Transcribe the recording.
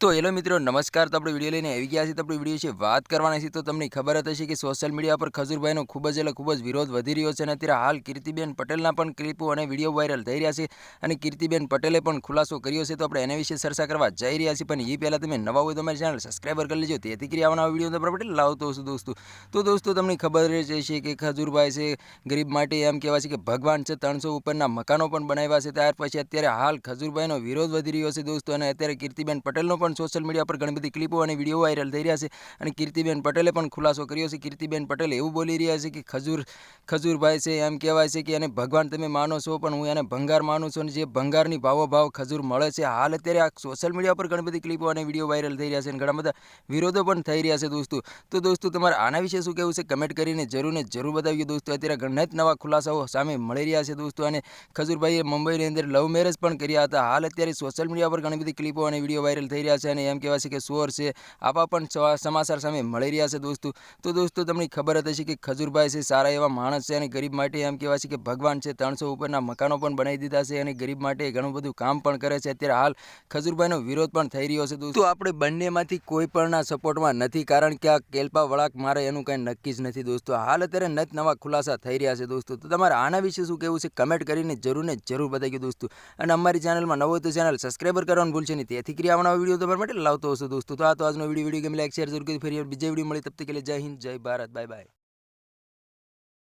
તો હેલો મિત્રો નમસ્કાર। તો આપણે વિડીયો લઈને આવી ગયા છીએ। તો આપણે વિડીયો વિશે વાત કરવાના છીએ। તો તમને ખબર જ હશે કે સોશિયલ મીડિયા પર ખજૂરભાઈનો ખૂબ જ વિરોધ વધી રહ્યો છે અને અત્યારે હાલ કીર્તિબેન પટેલના પણ ક્લિપો અને વિડીયો વાયરલ થઈ રહ્યા છે અને કીર્તિબેન પટેલે પણ ખુલાસો કર્યો છે। તો આપણે એના વિશે ચર્ચા કરવા જઈ રહ્યા છીએ, પણ એ પહેલાં તમે નવા હોય તો અમારી ચેનલ સબસ્ક્રાઈબર કરી લેજો, તેથી કરી આવવાના વિડીયો તો આપણે લાવતો હશું દોસ્તો। તો દોસ્તો તમને ખબર જ હશે કે ખજૂરભાઈ છે ગરીબ માટે એમ કહેવાય છે કે ભગવાન છે, 300 ઉપરના મકાનો પણ બનાવ્યા છે। ત્યાર પછી અત્યારે હાલ ખજૂરભાઈનો વિરોધ વધી રહ્યો છે દોસ્તો, અને અત્યારે કીર્તિબેન પટેલનો સોશિયલ મીડિયા પર ઘણી બધી ક્લિપો અને વિડીયો વાયરલ થઈ રહ્યા છે અને કીર્તિબેન પટેલે પણ ખુલાસો કર્યો છે। કીર્તિબેન પટેલ એવું બોલી રહ્યા છે કે ખજૂરભાઈ છે એમ કહેવાય છે કે એને ભગવાન તમે માનો છો, પણ હું એને ભંગાર માનું છું, અને જે ભંગારની ભાવ ખજૂર મળે છે। હાલ અત્યારે આ સોશિયલ મીડિયા પર ઘણી બધી ક્લિપો અને વિડીયો વાયરલ થઈ રહ્યા છે અને ઘણા બધા વિરોધો પણ થઈ રહ્યા છે દોસ્તો। તો દોસ્તો તમારે આના વિશે શું કહેવું છે કમેન્ટ કરીને જરૂર બતાવ્યું દોસ્તો। અત્યારે ઘણા જ નવા ખુલાસાઓ સામે મળી રહ્યા છે દોસ્તો, અને ખજૂરભાઈએ મુંબઈની અંદર લવ મેરેજ પણ કર્યા હતા। હાલ અત્યારે સોશિયલ મીડિયા પર ઘણી બધી ક્લિપો અને વિડીયો વાયરલ થઈ રહ્યા છે અને એમ કહેવાય છે કે સોર છે, આવા પણ સમાચાર સામે મળી રહ્યા છે દોસ્તો। તો દોસ્તો તમને ખબર જ હશે કે ખજૂરભાઈ છે સારા એવા માણસ છે અને ગરીબ માટે એમ કહેવાય છે કે ભગવાન છે, 300 ઉપરના મકાનો પણ બનાવી દીધા છે અને ગરીબ માટે ઘણું બધું કામ પણ કરે છે। અત્યારે હાલ ખજૂરભાઈનો વિરોધ પણ થઈ રહ્યો છે દોસ્તો। આપણે બંનેમાંથી કોઈ પણના સપોર્ટમાં નથી, કારણ કે આ કેલ્પા વળાક મારે એનું કંઈ નક્કી જ નથી દોસ્તો। હાલ અત્યારે નવા ખુલાસા થઈ રહ્યા છે દોસ્તો। તો તમારે આના વિશે શું કહેવું છે કમેન્ટ કરીને જરૂર બતાવી દોસ્તો, અને અમારી ચેનલમાં નવો હોય તો ચેનલ સબસ્ક્રાઈબર કરવાનું ભૂલશે નહીં, તેથી કરી આવવાના વિડીયો તમારા માટે લાવતો હશે દોસ્તો। તો આજનો વિડીયો ગમે લાઈક શેર જરૂર કરી, ફરી બીજા વિડીયો મળી, તબ તક કે लिए जय हिंद जय भारत, बाय बाय।